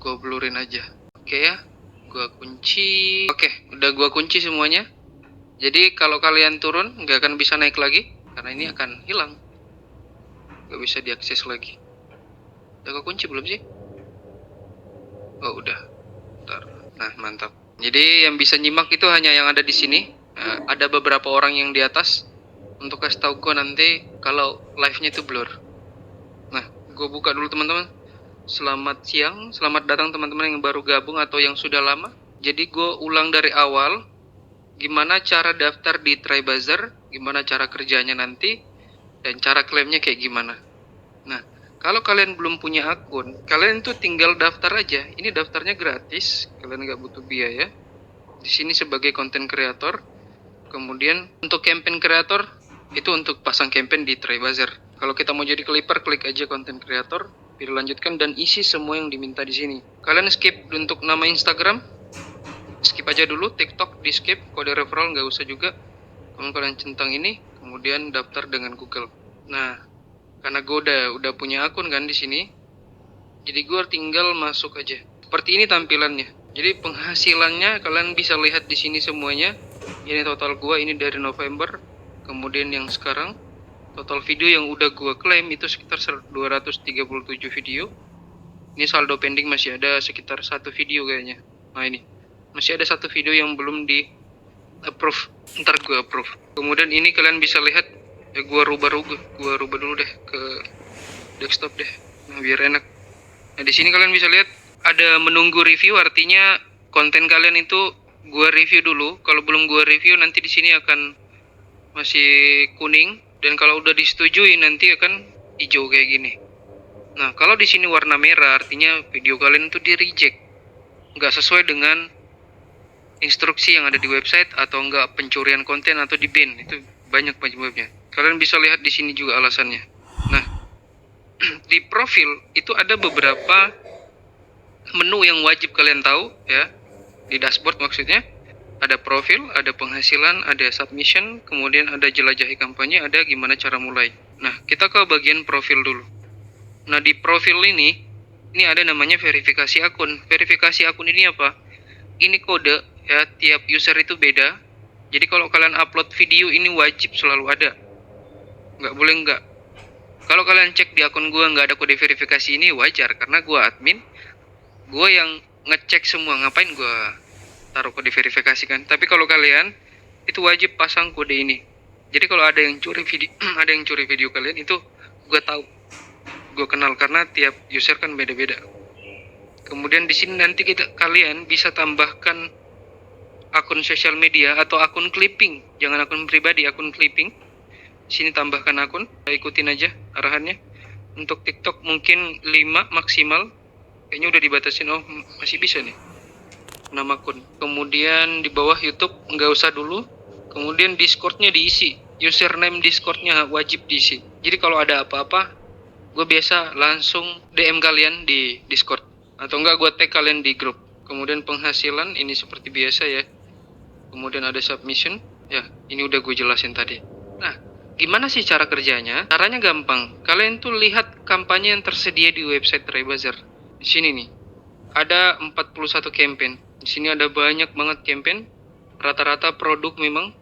Gue blurin aja. Oke ya, gue kunci. Oke, udah gue kunci semuanya. Jadi kalau kalian turun nggak akan bisa naik lagi karena ini akan hilang, nggak bisa diakses lagi. Udah gue kunci belum sih? Oh udah. Bentar. Nah mantap. Jadi yang bisa nyimak itu hanya yang ada di sini. Ada beberapa orang yang di atas untuk kasih tahu gue nanti kalau live-nya itu blur. Nah, gue buka dulu teman-teman. Selamat siang, selamat datang teman-teman yang baru gabung atau yang sudah lama. Jadi gue ulang dari awal. Gimana cara daftar di TryBuzzer, gimana cara kerjanya nanti, dan cara klaimnya kayak gimana. Nah, kalau kalian belum punya akun, kalian tuh tinggal daftar aja. Ini daftarnya gratis, kalian nggak butuh biaya. Di sini sebagai content creator. Kemudian untuk campaign creator, itu untuk pasang campaign di TryBuzzer. Kalau kita mau jadi clipper, klik aja content creator, pilih lanjutkan, dan isi semua yang diminta di sini. Kalian skip untuk nama Instagram, skip aja dulu. TikTok di skip, kode referral nggak usah juga. Kalau kalian centang ini, kemudian daftar dengan Google. Nah, karena gue udah punya akun kan di sini, jadi gue tinggal masuk aja. Seperti ini tampilannya. Jadi penghasilannya kalian bisa lihat di sini semuanya. Ini total gue, ini dari November. Kemudian yang sekarang, total video yang udah gue klaim itu sekitar 237 video. Ini saldo pending masih ada sekitar 1 video kayaknya. Nah ini, masih ada 1 video yang belum di approve. Ntar gue approve. Kemudian ini kalian bisa lihat, ya gue rubah dulu deh ke desktop deh. Nah biar enak. Nah di sini kalian bisa lihat ada menunggu review, artinya konten kalian itu gue review dulu. Kalau belum gue review nanti di sini akan masih kuning, dan kalau udah disetujui nanti akan hijau kayak gini. Nah kalau di sini warna merah artinya video kalian itu di reject, nggak sesuai dengan instruksi yang ada di website, atau enggak pencurian konten, atau di ban. Itu banyak penyebabnya. Kalian bisa lihat di sini juga alasannya. Nah, di profil itu ada beberapa menu yang wajib kalian tahu ya. Di dashboard maksudnya. Ada profil, ada penghasilan, ada submission, kemudian ada jelajahi kampanye, ada gimana cara mulai. Nah, kita ke bagian profil dulu. Nah, di profil ini ada namanya verifikasi akun. Verifikasi akun ini apa? Ini kode ya, tiap user itu beda. Jadi kalau kalian upload video ini wajib selalu ada, nggak boleh nggak. Kalau kalian cek di akun gue nggak ada kode verifikasi ini, wajar karena gue admin, gue yang ngecek semua. Ngapain gue taruh kode verifikasi kan? Tapi kalau kalian itu wajib pasang kode ini. Jadi kalau ada yang curi video ada yang curi video kalian, itu gue tahu, gue kenal, karena tiap user kan beda-beda. Kemudian di sini nanti kalian bisa tambahkan akun sosial media atau akun clipping, jangan akun pribadi, akun clipping. Sini tambahkan akun, ikutin aja arahannya. Untuk TikTok mungkin 5 maksimal, kayaknya udah dibatasin. Oh masih bisa nih, 6 akun. Kemudian di bawah YouTube nggak usah dulu. Kemudian Discordnya diisi, username Discordnya wajib diisi. Jadi kalau ada apa-apa, gue biasa langsung DM kalian di Discord, atau enggak gue tag kalian di grup. Kemudian penghasilan ini seperti biasa ya. Kemudian ada submission, ya ini udah gue jelasin tadi. Nah, gimana sih cara kerjanya? Caranya gampang. Kalian tuh lihat kampanye yang tersedia di website TryBuzzer. Di sini nih, ada 41 campaign. Di sini ada banyak banget campaign. Rata-rata produk memang.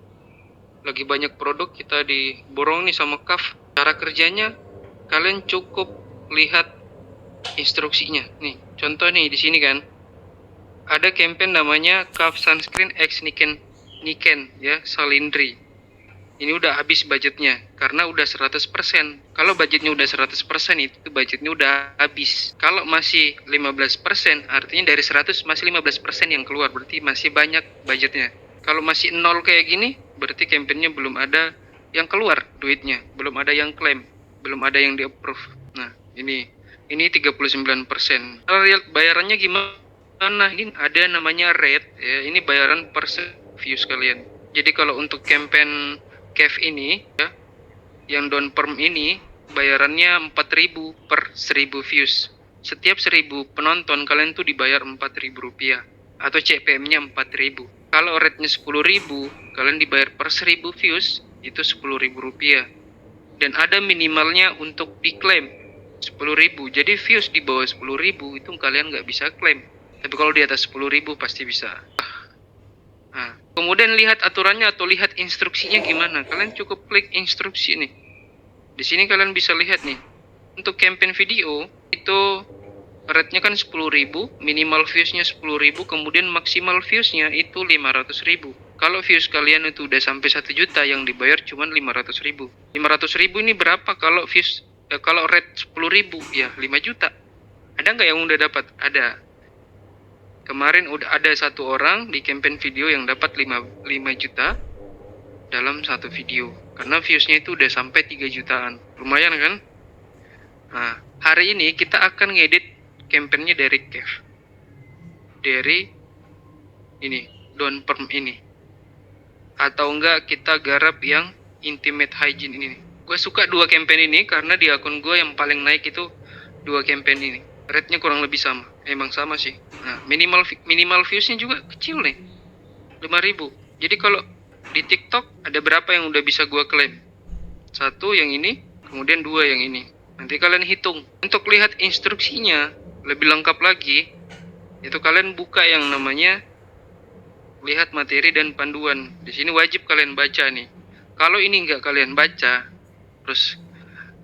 Lagi banyak produk, kita diborong nih sama CAF. Cara kerjanya, kalian cukup lihat instruksinya. Nih, contoh nih di sini kan. Ada campaign namanya CAF Sunscreen X Niken ya, Salindri. Ini udah habis budgetnya karena udah 100%. Kalau budgetnya udah 100%, itu budgetnya udah habis. Kalau masih 15%, artinya dari 100 masih 15% yang keluar, berarti masih banyak budgetnya. Kalau masih 0 kayak gini, berarti campaignnya belum ada yang keluar duitnya, belum ada yang klaim, belum ada yang di-approve. Nah, ini 39%. Kalau lihat bayarannya gimana? Ini ada namanya rate ya, ini bayaran per views kalian. Jadi kalau untuk campaign CAF ini ya, yang down perm ini bayarannya 4.000 per 1.000 views. Setiap 1.000 penonton kalian tuh dibayar Rp4.000 atau CPM-nya 4.000. Kalau rate-nya 10.000, kalian dibayar per 1.000 views itu Rp10.000. Dan ada minimalnya untuk diklaim. 10.000. Jadi views di bawah 10.000 itu kalian nggak bisa klaim. Tapi kalau di atas 10.000 pasti bisa. Nah, kemudian lihat aturannya atau lihat instruksinya gimana. Kalian cukup klik instruksi nih. Di sini kalian bisa lihat nih. Untuk campaign video itu rate-nya kan 10.000, minimal views-nya 10.000, kemudian maksimal views-nya itu 500.000. Kalau views kalian itu udah sampai 1 juta, yang dibayar cuma 500.000. 500.000 ini berapa kalau views, kalau rate 10.000? Ya 5 juta. Ada nggak yang udah dapat? Ada. Kemarin udah ada satu orang di campaign video yang dapat 5 juta dalam satu video. Karena views-nya itu udah sampai 3 jutaan. Lumayan kan? Nah, hari ini kita akan ngedit campaign-nya dari Kev. Dari ini, Don Perm ini. Atau enggak kita garap yang Intimate Hygiene ini. Gue suka dua campaign ini karena di akun gue yang paling naik itu dua campaign ini. Rate-nya kurang lebih sama. Emang sama sih. Nah, minimal views-nya juga kecil nih. 5.000. Jadi kalau di TikTok ada berapa yang udah bisa gue klaim? Satu yang ini, kemudian dua yang ini. Nanti kalian hitung. Untuk lihat instruksinya lebih lengkap lagi, itu kalian buka yang namanya lihat materi dan panduan. Di sini wajib kalian baca nih. Kalau ini nggak kalian baca, terus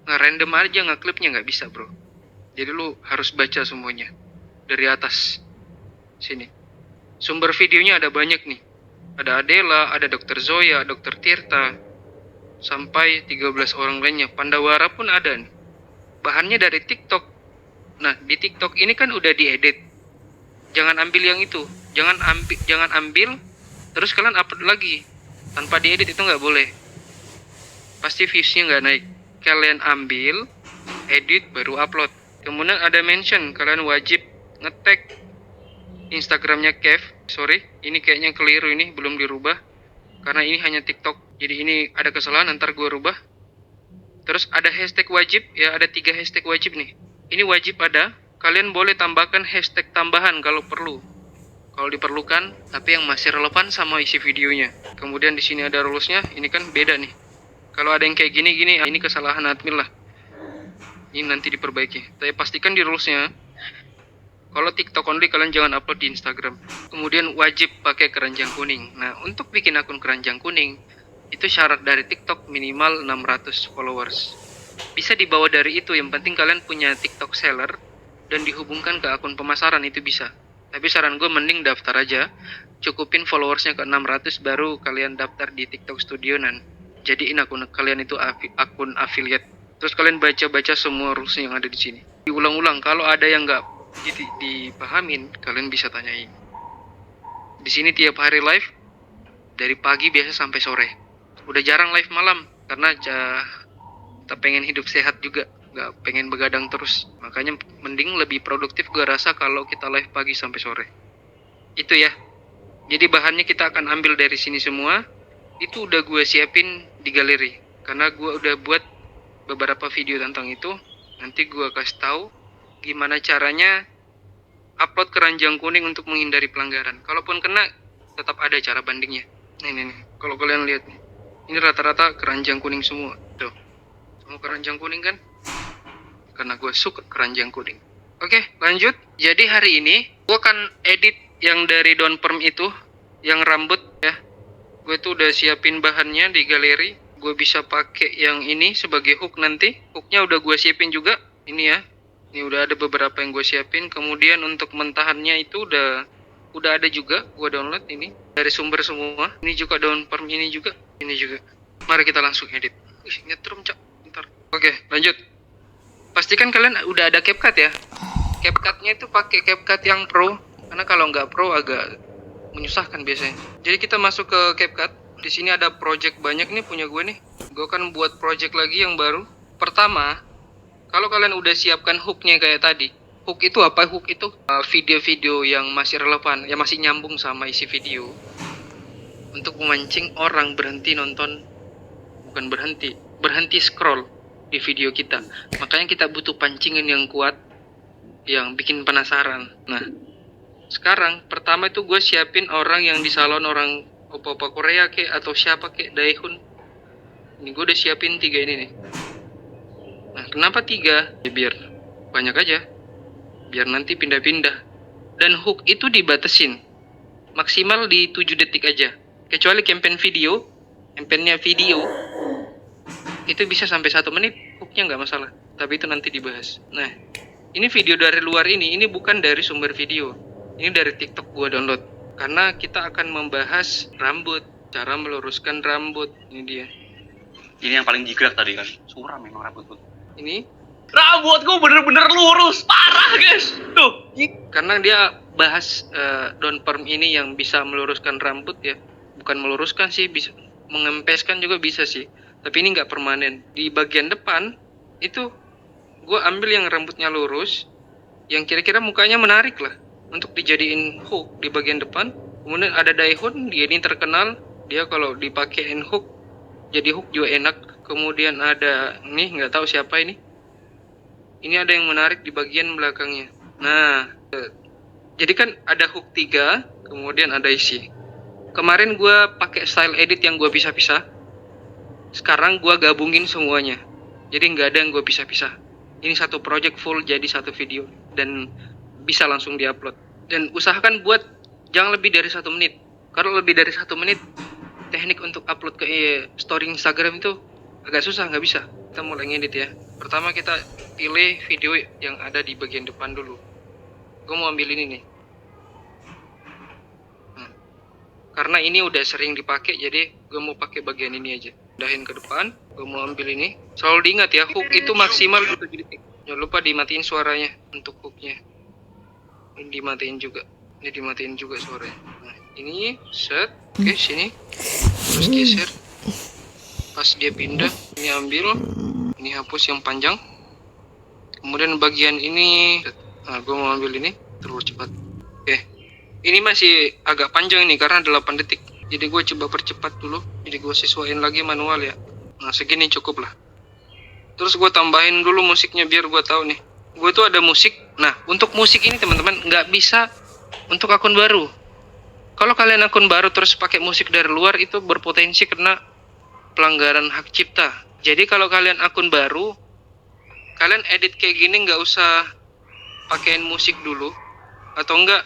nge-random aja nge-clipnya nggak bisa bro. Jadi lu harus baca semuanya dari atas sini. Sumber videonya ada banyak nih. Ada Adela, ada Dr. Zoya, Dr. Tirta, sampai 13 orang lainnya. Pandawara pun ada nih. Bahannya dari TikTok. Nah, di TikTok ini kan udah diedit. Jangan ambil yang itu. Jangan ambil terus kalian upload lagi tanpa diedit, itu nggak boleh. Pasti viewsnya nggak naik. Kalian ambil, edit, baru upload. Kemudian ada mention, kalian wajib nge-tag Instagramnya Kev. Sorry, ini kayaknya keliru, ini belum dirubah karena ini hanya TikTok. Jadi ini ada kesalahan, ntar gue rubah. Terus ada hashtag wajib, ya ada 3 hashtag wajib nih. Ini wajib ada. Kalian boleh tambahkan hashtag tambahan kalau perlu. Kalau diperlukan, tapi yang masih relevan sama isi videonya. Kemudian di sini ada rules-nya. Ini kan beda nih. Kalau ada yang kayak gini-gini, ini kesalahan admin lah. Ini nanti diperbaiki. Tapi pastikan di rules-nya. Kalau TikTok only, kalian jangan upload di Instagram. Kemudian wajib pakai keranjang kuning. Nah, untuk bikin akun keranjang kuning, itu syarat dari TikTok minimal 600 followers. Bisa dibawa dari itu, yang penting kalian punya TikTok seller dan dihubungkan ke akun pemasaran, itu bisa. Tapi saran gue mending daftar aja, cukupin followersnya ke 600 baru kalian daftar di TikTok Studio dan jadiin akun kalian itu akun affiliate. Terus kalian baca-baca semua rules yang ada di sini. Diulang-ulang, kalau ada yang nggak dipahamin, kalian bisa tanyain. Di sini tiap hari live dari pagi biasa sampai sore. Udah jarang live malam karena kita pengen hidup sehat juga, nggak pengen begadang terus. Makanya mending lebih produktif gue rasa kalau kita live pagi sampai sore. Itu ya. Jadi bahannya kita akan ambil dari sini semua. Itu udah gue siapin di galeri karena gue udah buat beberapa video tentang itu. Nanti gue kasih tahu gimana caranya upload keranjang kuning untuk menghindari pelanggaran. Kalaupun kena, tetap ada cara bandingnya. Nih. Kalau kalian lihat nih, ini rata-rata keranjang kuning semua. Tuh, semua keranjang kuning kan? Karena gue suka keranjang kuning. Oke, lanjut. Jadi hari ini gue akan edit yang dari Don Perm itu, yang rambut ya. Gue tuh udah siapin bahannya di galeri. Gue bisa pakai yang ini sebagai hook nanti. Hooknya udah gue siapin juga. Ini ya. Ini udah ada beberapa yang gue siapin. Kemudian untuk mentahannya itu udah ada juga. Gue download ini dari sumber semua. Ini juga Don Perm ini juga. Ini juga. Mari kita langsung edit. Nyetrum cak. Bentar. Oke, lanjut. Pastikan kalian udah ada CapCut ya. CapCut-nya itu pakai CapCut yang Pro. Karena kalau nggak Pro agak menyusahkan biasanya. Jadi kita masuk ke CapCut. Di sini ada project banyak nih punya gue nih. Gue akan buat project lagi yang baru. Pertama, kalau kalian udah siapkan hooknya kayak tadi. Hook itu apa? Hook itu video-video yang masih relevan, yang masih nyambung sama isi video. Untuk memancing orang berhenti nonton, bukan berhenti scroll di video kita. Makanya kita butuh pancingan yang kuat, yang bikin penasaran. Nah, sekarang pertama itu gue siapin orang yang di salon, orang opa-opa Korea kek atau siapa kek, Daehun. Ini gue udah siapin 3 ini nih. Nah, kenapa 3? Ya, biar banyak aja. Biar nanti pindah-pindah. Dan hook itu dibatasin. Maksimal di 7 detik aja. Kecuali campaignnya video, itu bisa sampai 1 menit, hooknya nggak masalah. Tapi itu nanti dibahas. Nah, ini video dari luar ini bukan dari sumber video. Ini dari TikTok gua download. Karena kita akan membahas rambut, cara meluruskan rambut. Ini dia. Ini yang paling jiglak tadi kan. Suram memang rambutku. Ini Rambutku bener-bener lurus, parah guys. Tuh. karena dia bahas down perm ini yang bisa meluruskan rambut ya. Bukan meluruskan sih, bisa mengempeskan juga bisa sih. Tapi ini nggak permanen. Di bagian depan itu gue ambil yang rambutnya lurus, yang kira-kira mukanya menarik lah untuk dijadiin hook di bagian depan. Kemudian ada Daehoon, dia ini terkenal, dia kalau dipakein hook jadi hook juga enak. Kemudian ada nih, nggak tahu siapa ini. Ini ada yang menarik di bagian belakangnya. Nah, jadi kan ada hook 3, kemudian ada isi. Kemarin gue pakai style edit yang gue pisah-pisah. Sekarang gue gabungin semuanya. Jadi nggak ada yang gue pisah-pisah. Ini satu project full jadi satu video dan bisa langsung diupload. Dan usahakan buat jangan lebih dari 1 menit. Kalau lebih dari 1 menit, teknik untuk upload ke story Instagram itu agak susah, nggak bisa. Kita mulai ngedit ya. Pertama kita pilih video yang ada di bagian depan dulu. Gue mau ambil ini nih. Karena ini udah sering dipakai, jadi gue mau pakai bagian ini aja. Pindahin ke depan, gue mau ambil ini. Selalu diingat ya, hook itu maksimal 7 detik. Jangan lupa dimatiin suaranya untuk hooknya. Ini dimatiin juga. Ini dimatiin juga suaranya. Nah, ini set. Oke, sini. Terus geser. Pas dia pindah, ini ambil. Ini hapus yang panjang. Kemudian bagian ini, nah, gue mau ambil ini. Terus cepat. Oke. Ini masih agak panjang nih karena 8 detik. Jadi gue coba percepat dulu. Jadi gue sesuaiin lagi manual ya. Nah, segini cukup lah. Terus gue tambahin dulu musiknya biar gue tahu nih. Gue tuh ada musik. Nah, untuk musik ini teman-teman nggak bisa untuk akun baru. Kalau kalian akun baru terus pakai musik dari luar, itu berpotensi kena pelanggaran hak cipta. Jadi kalau kalian akun baru, kalian edit kayak gini nggak usah pakein musik dulu, atau enggak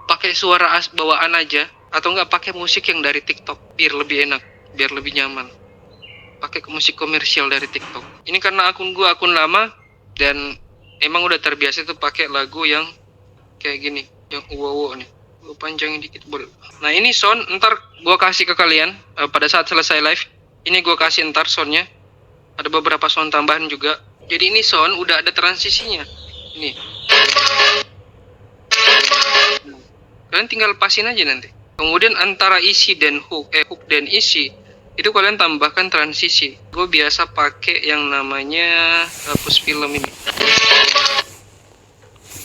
pakai suara bawaan aja, atau enggak pakai musik yang dari TikTok biar lebih enak, biar lebih nyaman. Pakai musik komersial dari TikTok. Ini karena akun gua akun lama dan emang udah terbiasa tuh pakai lagu yang kayak gini, yang wow nih. Gua panjangin dikit boleh. Nah, ini sound ntar gua kasih ke kalian pada saat selesai live. Ini gua kasih ntar soundnya. Ada beberapa sound tambahan juga. Jadi ini sound udah ada transisinya. Ini. Kalian tinggal pasin aja nanti. Kemudian antara isi dan hook dan isi itu kalian tambahkan transisi. Gue biasa pakai yang namanya hapus film ini.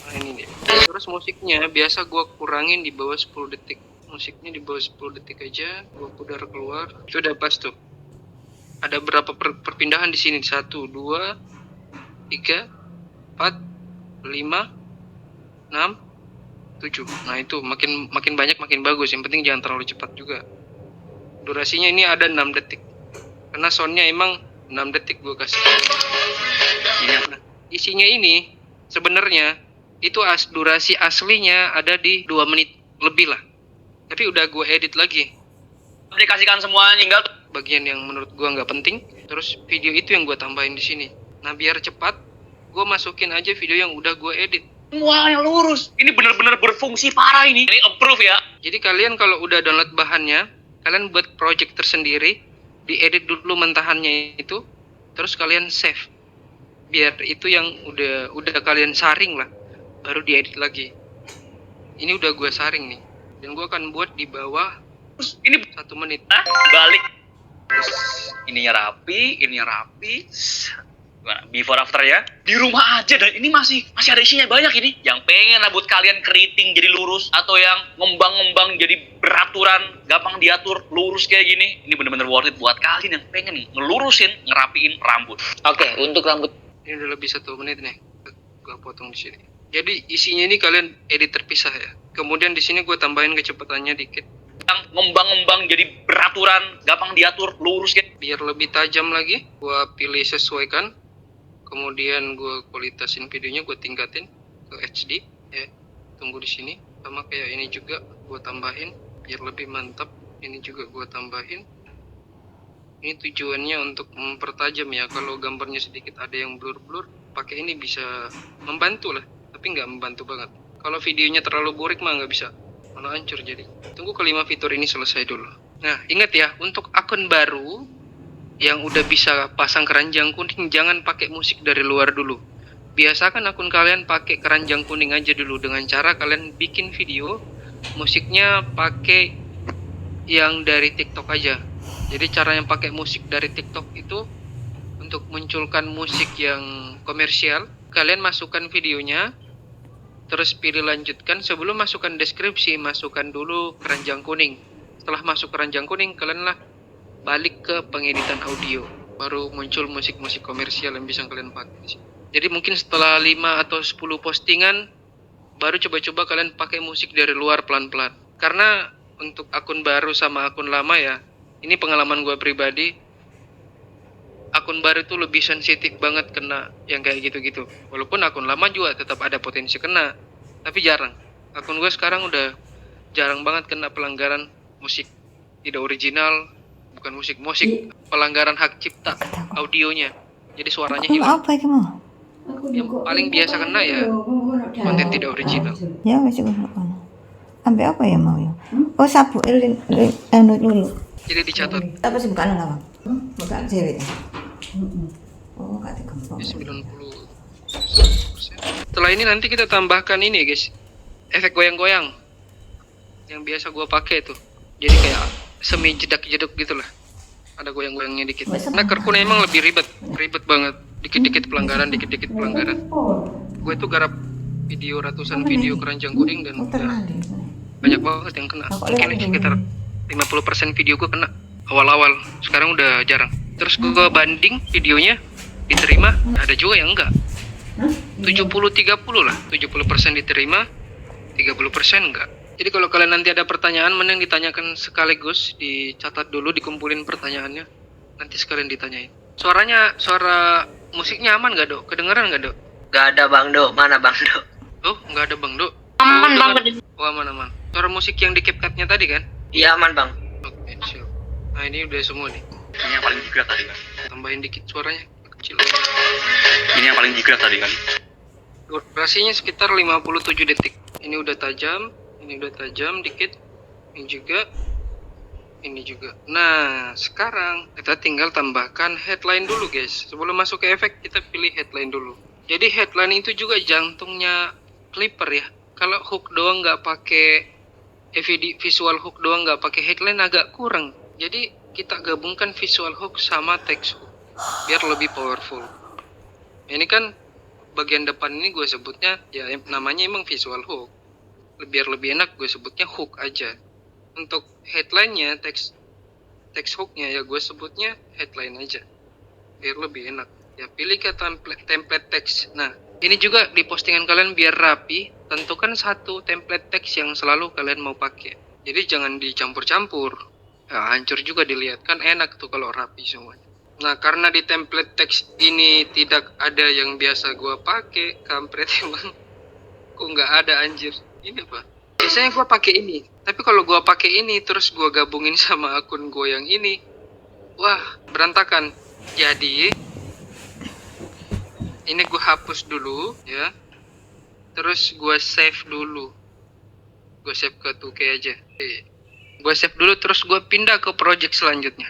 Nah, ini nih. Terus musiknya biasa gue kurangin di bawah 10 detik. Musiknya di bawah 10 detik aja. Gue pudar keluar. Itu udah pas tuh. Ada berapa perpindahan di sini? 1, 2, 3, 4, 5, 6, 7. Nah, itu makin banyak makin bagus. Yang penting jangan terlalu cepat juga. Durasinya ini ada 6 detik. Karena soundnya emang 6 detik gue kasih. Nah, isinya ini sebenarnya itu durasi aslinya ada di 2 menit lebih lah. Tapi udah gue edit lagi. Aplikasikan semuanya tinggal bagian yang menurut gue nggak penting. Terus video itu yang gue tambahin di sini. Nah, biar cepat, gue masukin aja video yang udah gue edit. semuanya lurus. Ini bener-bener berfungsi parah ini. Ini approve ya. Jadi kalian kalau udah download bahannya, kalian buat project tersendiri, diedit dulu mentahannya itu, terus kalian save. Biar itu yang udah kalian saring lah, baru diedit lagi. Ini udah gue saring nih, dan gue akan buat di bawah. Terus ini 1 menit. balik. Terus ininya rapi. Gimana? Before after ya. Di rumah aja dan ini masih ada isinya banyak ini. Yang pengen rambut kalian keriting jadi lurus, atau yang ngembang-ngembang jadi beraturan, gampang diatur, lurus kayak gini. Ini bener-bener worth it buat kalian yang pengen nih ngelurusin, ngerapiin rambut. Oke, untuk rambut ini udah lebih 1 menit nih. Gue potong di sini. Jadi isinya ini kalian edit terpisah ya. Kemudian di sini gue tambahin kecepatannya dikit. yang ngembang-ngembang jadi beraturan, gampang diatur, lurus kayak. Biar lebih tajam lagi, gue pilih sesuaikan. kemudian gue kualitasin videonya, gue tingkatin ke HD ya. Tunggu di sini. Sama kayak ini juga gue tambahin biar lebih mantap. Ini juga gue tambahin. Ini tujuannya untuk mempertajam ya. Kalau gambarnya sedikit ada yang blur-blur, pakai ini bisa membantu lah, tapi nggak membantu banget. Kalau videonya terlalu burik mah nggak bisa, malah hancur. Jadi tunggu kelima fitur ini selesai dulu. Nah ingat ya, untuk akun baru yang udah bisa pasang keranjang kuning, jangan pakai musik dari luar dulu. Biasakan akun kalian pakai keranjang kuning aja dulu, dengan cara kalian bikin video musiknya pakai yang dari TikTok aja. Jadi cara yang pakai musik dari TikTok itu untuk munculkan musik yang komersial, kalian masukkan videonya, terus pilih lanjutkan. Sebelum masukkan deskripsi, masukkan dulu keranjang kuning. Setelah masuk keranjang kuning, kalianlah balik ke pengeditan audio, baru muncul musik-musik komersial yang bisa kalian pakai. Jadi mungkin setelah 5 atau 10 postingan, baru coba-coba kalian pakai musik dari luar pelan-pelan. Karena untuk akun baru sama akun lama ya, ini pengalaman gue pribadi, akun baru itu lebih sensitif banget kena yang kayak gitu-gitu. Walaupun akun lama juga tetap ada potensi kena, tapi jarang. Akun gue sekarang udah jarang banget kena pelanggaran musik tidak original, bukan musik pelanggaran hak cipta audionya. Jadi suaranya hilang. Apa iki mau? Yang paling biasa kena ya konten tidak original. Ya wis ngono. Ambek apa ya mau ya? Oh sabuk anu dulu. Jadi dicatat Apa sih bukan lawang? Bukan cewek. Oh, gak digempong. 90%. Setelah ini nanti kita tambahkan ini guys, efek goyang-goyang yang biasa gua pakai tuh. Jadi kayak semi jedak-jeduk gitulah. Ada goyang-goyangnya dikit. Nah Kerkun emang lebih ribet banget. Dikit-dikit pelanggaran. Gue tuh garap video ratusan video keranjang kuning dan udah banyak banget yang kena. Mungkin sekitar 50% video gue kena awal-awal. Sekarang udah jarang. Terus gue banding videonya diterima, ada juga yang enggak. 70-30 lah. 70% diterima, 30% enggak. Jadi kalau kalian nanti ada pertanyaan, mending ditanyakan sekaligus, dicatat dulu, dikumpulin pertanyaannya, nanti sekalian ditanyain. Suara musiknya aman gak, Dok? Kedengeran gak, Dok? Gak ada Bang Do, mana Bang Do? Oh, nggak ada Bang, Dok. Aman Bang. Oh, aman. Suara musik yang di CapCut-nya tadi kan? Iya aman Bang. Oke, siap. Nah, ini udah semua nih. Ini yang paling jiggrak tadi kan? Tambahin dikit suaranya, kecil. Ini yang paling jiggrak tadi kan? Durasinya sekitar 57 detik. Ini udah tajam dikit. Ini juga. Nah, sekarang kita tinggal tambahkan headline dulu, guys. Sebelum masuk ke efek, kita pilih headline dulu. Jadi headline itu juga jantungnya Clipper ya. Kalau hook doang nggak pakai visual hook doang nggak pakai headline agak kurang. Jadi kita gabungkan visual hook sama text hook biar lebih powerful. Ini kan bagian depan ini gue sebutnya ya namanya emang visual hook. Biar lebih enak gue sebutnya hook aja. Untuk headline-nya text hook-nya ya gue sebutnya headline aja. Biar lebih enak. Ya pilih ke template text. Nah, ini juga di postingan kalian biar rapi, tentukan satu template text yang selalu kalian mau pakai. Jadi jangan dicampur-campur. Ya, hancur juga dilihat. Kan enak tuh kalau rapi semuanya. Nah, karena di template text ini tidak ada yang biasa gua pakai, kampret emang. Kok nggak ada anjir? Ini apa? Biasanya gua pakai ini. Tapi kalau gua pakai ini terus gua gabungin sama akun gua yang ini, wah, berantakan. Jadi ini gue hapus dulu ya, terus gue save dulu, gue save ke 2K aja. Gue save dulu terus gue pindah ke project selanjutnya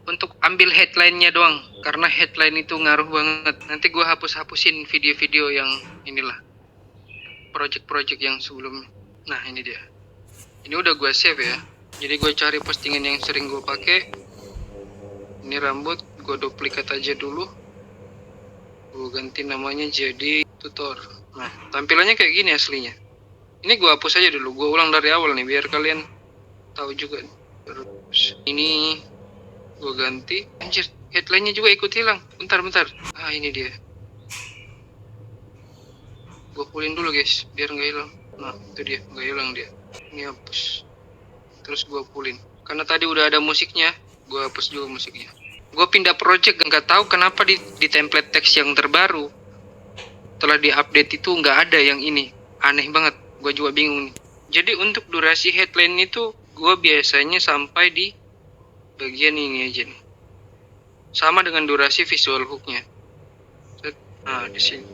untuk ambil headline-nya doang, karena headline itu ngaruh banget. Nanti gue hapusin video-video yang inilah, project-project yang sebelumnya. Nah ini dia, ini udah gue save ya. Jadi gue cari postingan yang sering gue pakai. Ini rambut, gue duplikat aja dulu. Gue ganti namanya jadi tutor. Nah, tampilannya kayak gini aslinya. Ini gue hapus aja dulu, gue ulang dari awal nih biar kalian tahu juga. Terus ini gue ganti. Anjir, headline-nya juga ikut hilang. Bentar. Ah, ini dia. Gue pulin dulu guys, biar nggak hilang. Nah, itu dia, nggak hilang dia. Ini hapus. Terus gue pulin. Karena tadi udah ada musiknya, gue hapus juga musiknya. Gue pindah project, nggak tahu kenapa di template teks yang terbaru setelah diupdate itu nggak ada yang ini. Aneh banget, gue juga bingung nih. Jadi untuk durasi headline itu gue biasanya sampai di bagian ini aja nih. Sama dengan durasi visual hooknya. Nah, di sini.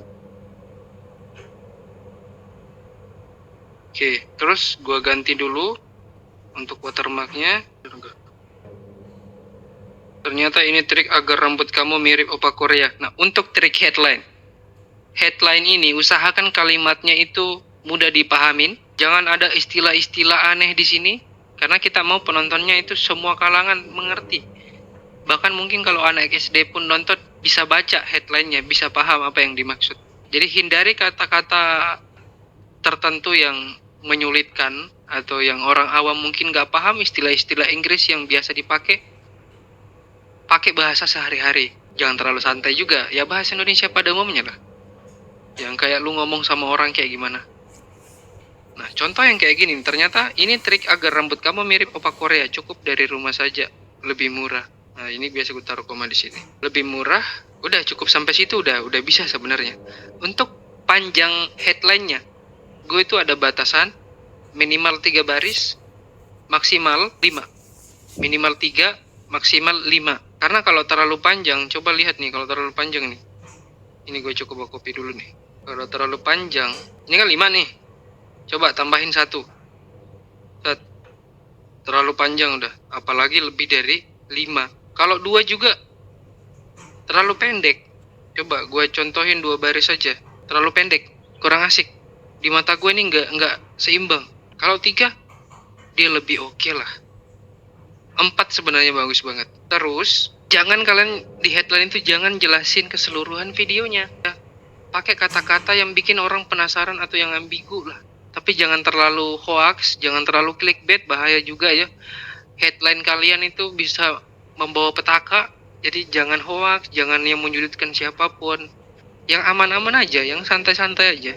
Oke, terus gue ganti dulu untuk watermarknya. Ternyata ini trik agar rambut kamu mirip opa Korea. Nah, untuk trik headline ini usahakan kalimatnya itu mudah dipahamin. Jangan ada istilah-istilah aneh di sini, karena kita mau penontonnya itu semua kalangan mengerti. Bahkan mungkin kalau anak SD pun nonton bisa baca headline-nya, bisa paham apa yang dimaksud. Jadi hindari kata-kata tertentu yang menyulitkan atau yang orang awam mungkin nggak paham, istilah-istilah Inggris yang biasa dipakai. Pakai bahasa sehari-hari. Jangan terlalu santai juga. Ya bahasa Indonesia pada umumnya lah. Yang kayak lu ngomong sama orang kayak gimana. Nah, contoh yang kayak gini, ternyata ini trik agar rambut kamu mirip opa Korea, cukup dari rumah saja, lebih murah. Nah, ini biasa gue taruh koma di sini. Lebih murah, udah cukup sampai situ udah bisa sebenarnya. Untuk panjang headline-nya, gue itu ada batasan minimal 3 baris, maksimal 5. Minimal 3, maksimal 5. Karena kalau terlalu panjang, coba lihat nih kalau terlalu panjang nih. Ini gue coba copy dulu nih. Kalau terlalu panjang, ini kan 5 nih. Coba tambahin 1. Terlalu panjang udah. Apalagi lebih dari 5. Kalau 2 juga terlalu pendek. Coba gue contohin 2 baris saja. Terlalu pendek, kurang asik. Di mata gue ini nggak seimbang. Kalau 3, dia lebih oke lah. 4 sebenarnya bagus banget. Terus, jangan kalian di headline itu jangan jelasin keseluruhan videonya. Pakai kata-kata yang bikin orang penasaran atau yang ambigu lah. Tapi jangan terlalu hoax, jangan terlalu clickbait, bahaya juga ya. Headline kalian itu bisa membawa petaka. Jadi jangan hoax, jangan yang menyudutkan siapapun. Yang aman-aman aja, yang santai-santai aja.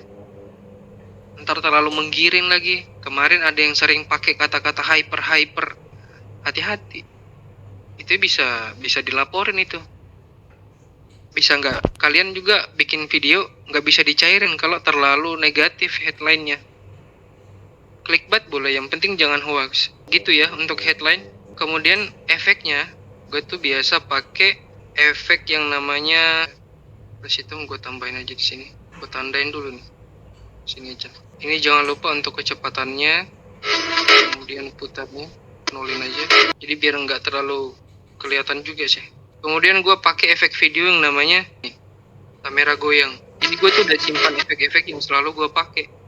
Ntar terlalu menggiring lagi. Kemarin ada yang sering pakai kata-kata hyper. Hati-hati. Itu bisa dilaporin itu. Bisa nggak? Kalian juga bikin video nggak bisa dicairin kalau terlalu negatif headline-nya. Clickbait boleh, yang penting jangan hoax. Gitu ya untuk headline. Kemudian efeknya, gue tuh biasa pakai efek yang namanya, terus itu gue tambahin aja di sini. Gue tandain dulu nih. Sini aja. Ini jangan lupa untuk kecepatannya. Kemudian putarnya, nolin aja. Jadi biar nggak terlalu kelihatan juga sih. Kemudian gue pakai efek video yang namanya nih, kamera goyang. Jadi gue tuh udah simpan efek-efek yang selalu gue pakai.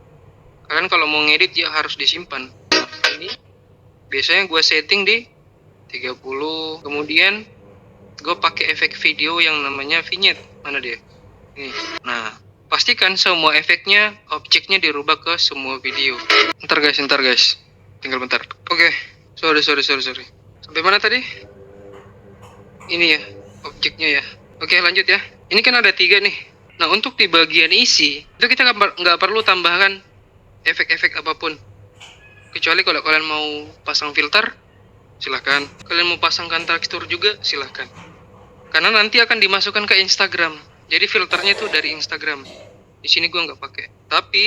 Kalian kalau mau ngedit ya harus disimpan. Ini biasanya gue setting di 30. Kemudian gue pakai efek video yang namanya vignette. Mana dia? Ini. Nah, pastikan semua efeknya, objeknya dirubah ke semua video. Ntar guys. Tinggal bentar. Oke. Sorry. Sampai mana tadi? Ini ya, objeknya ya. Oke, lanjut ya. Ini kan ada 3 nih. Nah, untuk di bagian isi, itu kita nggak perlu tambahkan efek-efek apapun. Kecuali kalau kalian mau pasang filter, silahkan. Kalian mau pasangkan tekstur juga, silahkan. Karena nanti akan dimasukkan ke Instagram. Jadi filternya itu dari Instagram. Di sini gue nggak pakai. Tapi,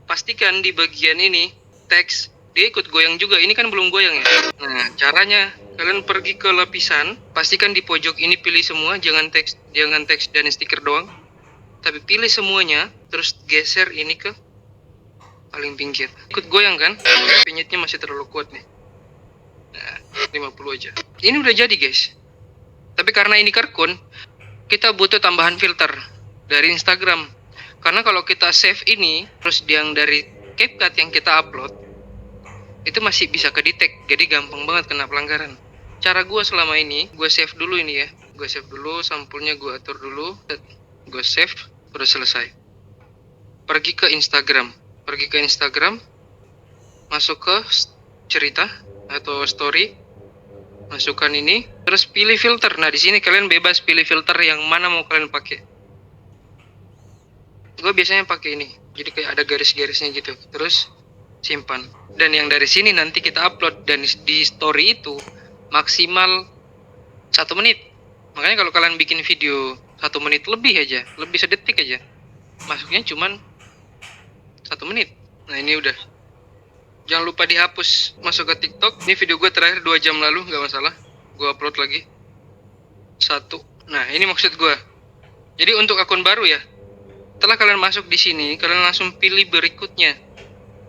pastikan di bagian ini, teks, dia ikut goyang juga. Ini kan belum goyang ya. Nah, caranya kalian pergi ke lapisan, pastikan di pojok ini pilih semua, jangan teks dan stiker doang. Tapi pilih semuanya, terus geser ini ke paling pinggir. Ikut goyang kan? Vignette-nya masih terlalu kuat nih. Nah, 50 aja. Ini udah jadi, guys. Tapi karena ini Carcoon, kita butuh tambahan filter dari Instagram. Karena kalau kita save ini, terus yang dari CapCut yang kita upload, itu masih bisa ke-detect, jadi gampang banget kena pelanggaran. Cara gue selama ini, gue save dulu ini ya. Gue save dulu, sampulnya gue atur dulu. Gue save, udah selesai. Pergi ke Instagram. Masuk ke cerita atau story. Masukkan ini, terus pilih filter. Nah, di sini kalian bebas pilih filter yang mana mau kalian pakai. Gue biasanya pakai ini. Jadi kayak ada garis-garisnya gitu. Terus simpan. Dan yang dari sini nanti kita upload, dan di story itu maksimal 1 menit. Makanya kalau kalian bikin video 1 menit lebih aja, lebih sedetik aja, masuknya cuman 1 menit. Nah ini udah. Jangan lupa dihapus masuk ke TikTok. Ini video gue terakhir 2 jam lalu, nggak masalah. Gue upload lagi. 1. Nah ini maksud gue. Jadi untuk akun baru ya, setelah kalian masuk di sini, kalian langsung pilih berikutnya.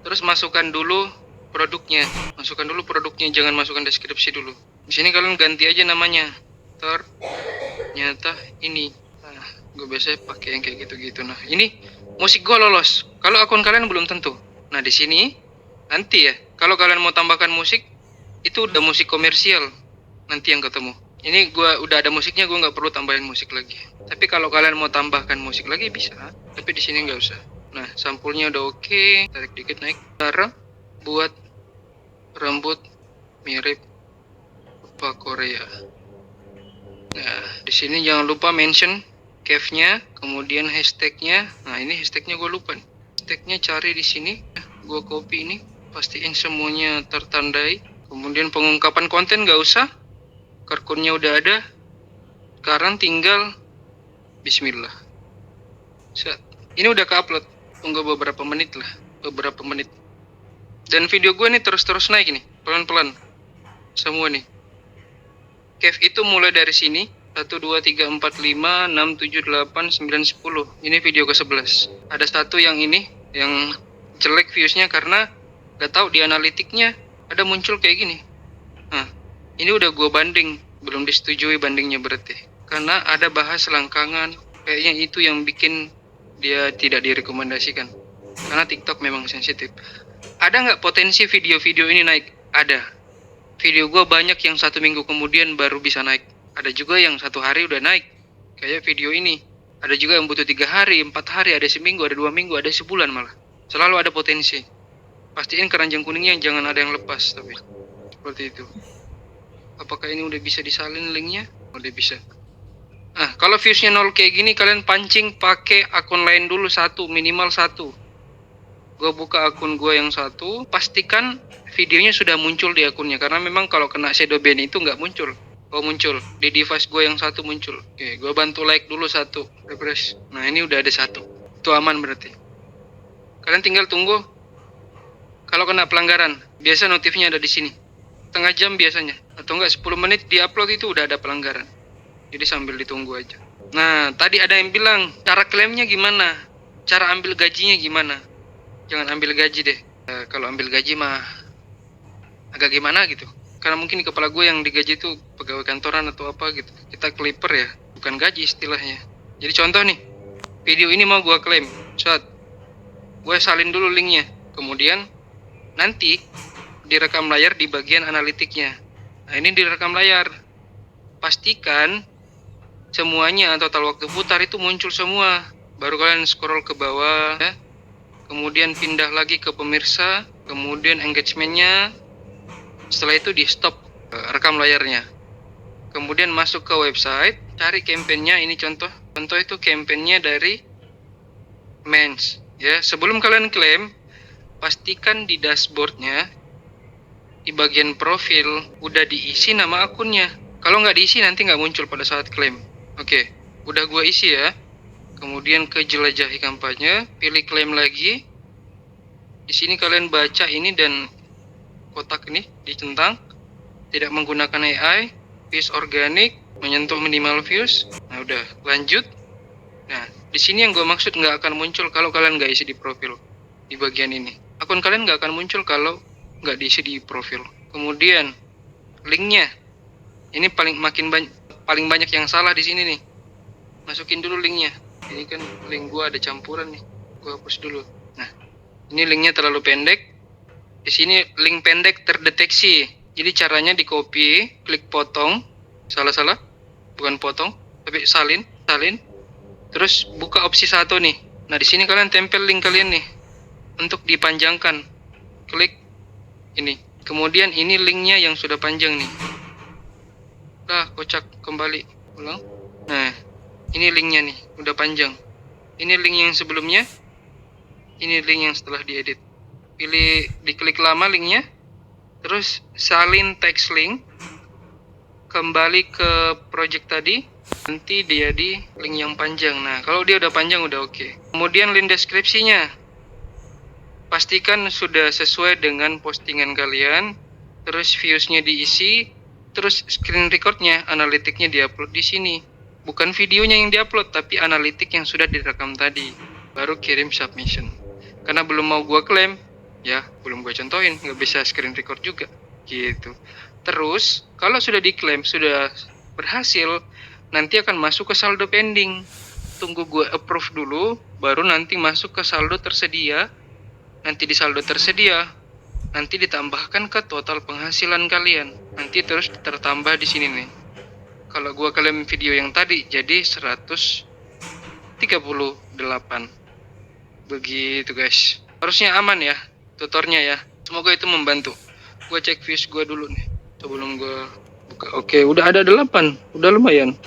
Terus masukkan dulu produknya. Masukkan dulu produknya, jangan masukkan deskripsi dulu. Di sini kalian ganti aja namanya. Ternyata ini. Nah, gue biasanya pakai yang kayak gitu-gitu. Nah, ini musik gue lolos. Kalau akun kalian belum tentu. Nah, di sini nanti ya, kalau kalian mau tambahkan musik, itu udah musik komersial. Nanti yang ketemu. Ini gue udah ada musiknya, gue nggak perlu tambahin musik lagi. Tapi kalau kalian mau tambahkan musik lagi bisa, tapi di sini nggak usah. Nah, sampulnya udah oke. Tarik dikit naik. Sekarang buat rambut mirip Opa Korea. Nah, di sini jangan lupa mention caption-nya, kemudian hashtag-nya. Nah, ini hashtag-nya gue lupa nih. Hashtag-nya cari di sini. Gue copy ini, pastiin semuanya tertandai. Kemudian pengungkapan konten nggak usah. Kartunnya udah ada. Sekarang tinggal Bismillah. Ini udah ke-upload. Tunggu beberapa menit lah. Beberapa menit. Dan video gue nih terus-terus naik nih. Pelan-pelan. Semua nih. Cave itu mulai dari sini. 1, 2, 3, 4, 5, 6, 7, 8, 9, 10. Ini video ke-11. Ada satu yang ini. Yang jelek viewsnya karena gak tahu di analitiknya ada muncul kayak gini. Nah, ini udah gue banding. Belum disetujui bandingnya berarti. Karena ada bahas selangkangan. Kayaknya itu yang bikin dia tidak direkomendasikan. Karena TikTok memang sensitif. Ada nggak potensi video-video ini naik? Ada. Video gue banyak yang 1 minggu kemudian baru bisa naik. Ada juga yang 1 hari udah naik. Kayak video ini. Ada juga yang butuh 3 hari, 4 hari, ada seminggu, ada 2 minggu, ada sebulan malah. Selalu ada potensi. Pastiin keranjang kuningnya jangan ada yang lepas. Tapi seperti itu. Apakah ini udah bisa disalin linknya? Udah bisa. Nah, kalau viewsnya 0 kayak gini, kalian pancing pakai akun lain dulu minimal 1. Gue buka akun gue yang 1, pastikan videonya sudah muncul di akunnya. Karena memang kalau kena shadow ban itu nggak muncul. Oh muncul, di device gue yang 1 muncul. Oke, gue bantu like dulu 1, refresh. Nah ini udah ada 1, itu aman berarti. Kalian tinggal tunggu. Kalau kena pelanggaran, biasa notifnya ada di sini. Setengah jam biasanya, atau enggak 10 menit di upload itu udah ada pelanggaran. Jadi sambil ditunggu aja. Nah, tadi ada yang bilang, cara klaimnya gimana? Cara ambil gajinya gimana? Jangan ambil gaji deh. Kalau ambil gaji mah agak gimana gitu. Karena mungkin di kepala gue yang digaji itu pegawai kantoran atau apa gitu. Kita clipper ya, bukan gaji istilahnya. Jadi contoh nih, video ini mau gue klaim. Gue salin dulu linknya. Kemudian nanti direkam layar di bagian analitiknya. Nah ini direkam layar. Pastikan semuanya total waktu putar itu muncul semua. Baru kalian scroll ke bawah ya. Kemudian pindah lagi ke pemirsa. Kemudian engagementnya. Setelah itu di stop rekam layarnya. Kemudian masuk ke website. Cari campaign-nya. Ini contoh. Contoh itu campaign-nya dari Mens. Ya, sebelum kalian klaim, pastikan di dashboard-nya di bagian profil udah diisi nama akunnya. Kalau nggak diisi nanti nggak muncul pada saat klaim. Oke, udah gua isi ya. Kemudian ke jelajahi kampanye, pilih klaim lagi. Di sini kalian baca ini dan kotak ini dicentang. Tidak menggunakan AI, views organik, menyentuh minimal views. Nah udah, lanjut. Nah, di sini yang gua maksud nggak akan muncul kalau kalian nggak isi di profil di bagian ini. Akun kalian nggak akan muncul kalau nggak diisi di profil. Kemudian linknya ini paling banyak yang salah di sini nih. Masukin dulu linknya. Ini kan link gua ada campuran nih. Gua hapus dulu. Nah, ini linknya terlalu pendek. Di sini link pendek terdeteksi. Jadi caranya di copy, klik potong. Salah. Bukan potong, tapi salin. Terus buka opsi 1 nih. Nah, di sini kalian tempel link kalian nih untuk dipanjangkan. Klik ini. Kemudian ini linknya yang sudah panjang nih. Kocak kembali. Ulang. Nah, ini linknya nih, udah panjang. Ini link yang sebelumnya. Ini link yang setelah diedit. Diklik lama linknya. Terus salin text link. kembali ke project tadi, nanti dia di link yang panjang. Nah, kalau dia udah panjang udah oke. Kemudian link deskripsinya, pastikan sudah sesuai dengan postingan kalian, terus viewsnya diisi, terus screen recordnya, analitiknya diupload di sini. Bukan videonya yang diupload, tapi analitik yang sudah direkam tadi. Baru kirim submission. Karena belum mau gua klaim, ya belum gua contohin, nggak bisa screen record juga, gitu. Terus kalau sudah diklaim, sudah berhasil, nanti akan masuk ke saldo pending. Tunggu gua approve dulu, baru nanti masuk ke saldo tersedia. Nanti di saldo tersedia, nanti ditambahkan ke total penghasilan kalian. Nanti terus tertambah di sini nih. Kalau gua klaim video yang tadi jadi 138. Begitu guys. Harusnya aman ya tutornya ya. Semoga itu membantu. Gua cek views gua dulu nih sebelum gua buka. Oke, udah ada 8. Udah lumayan.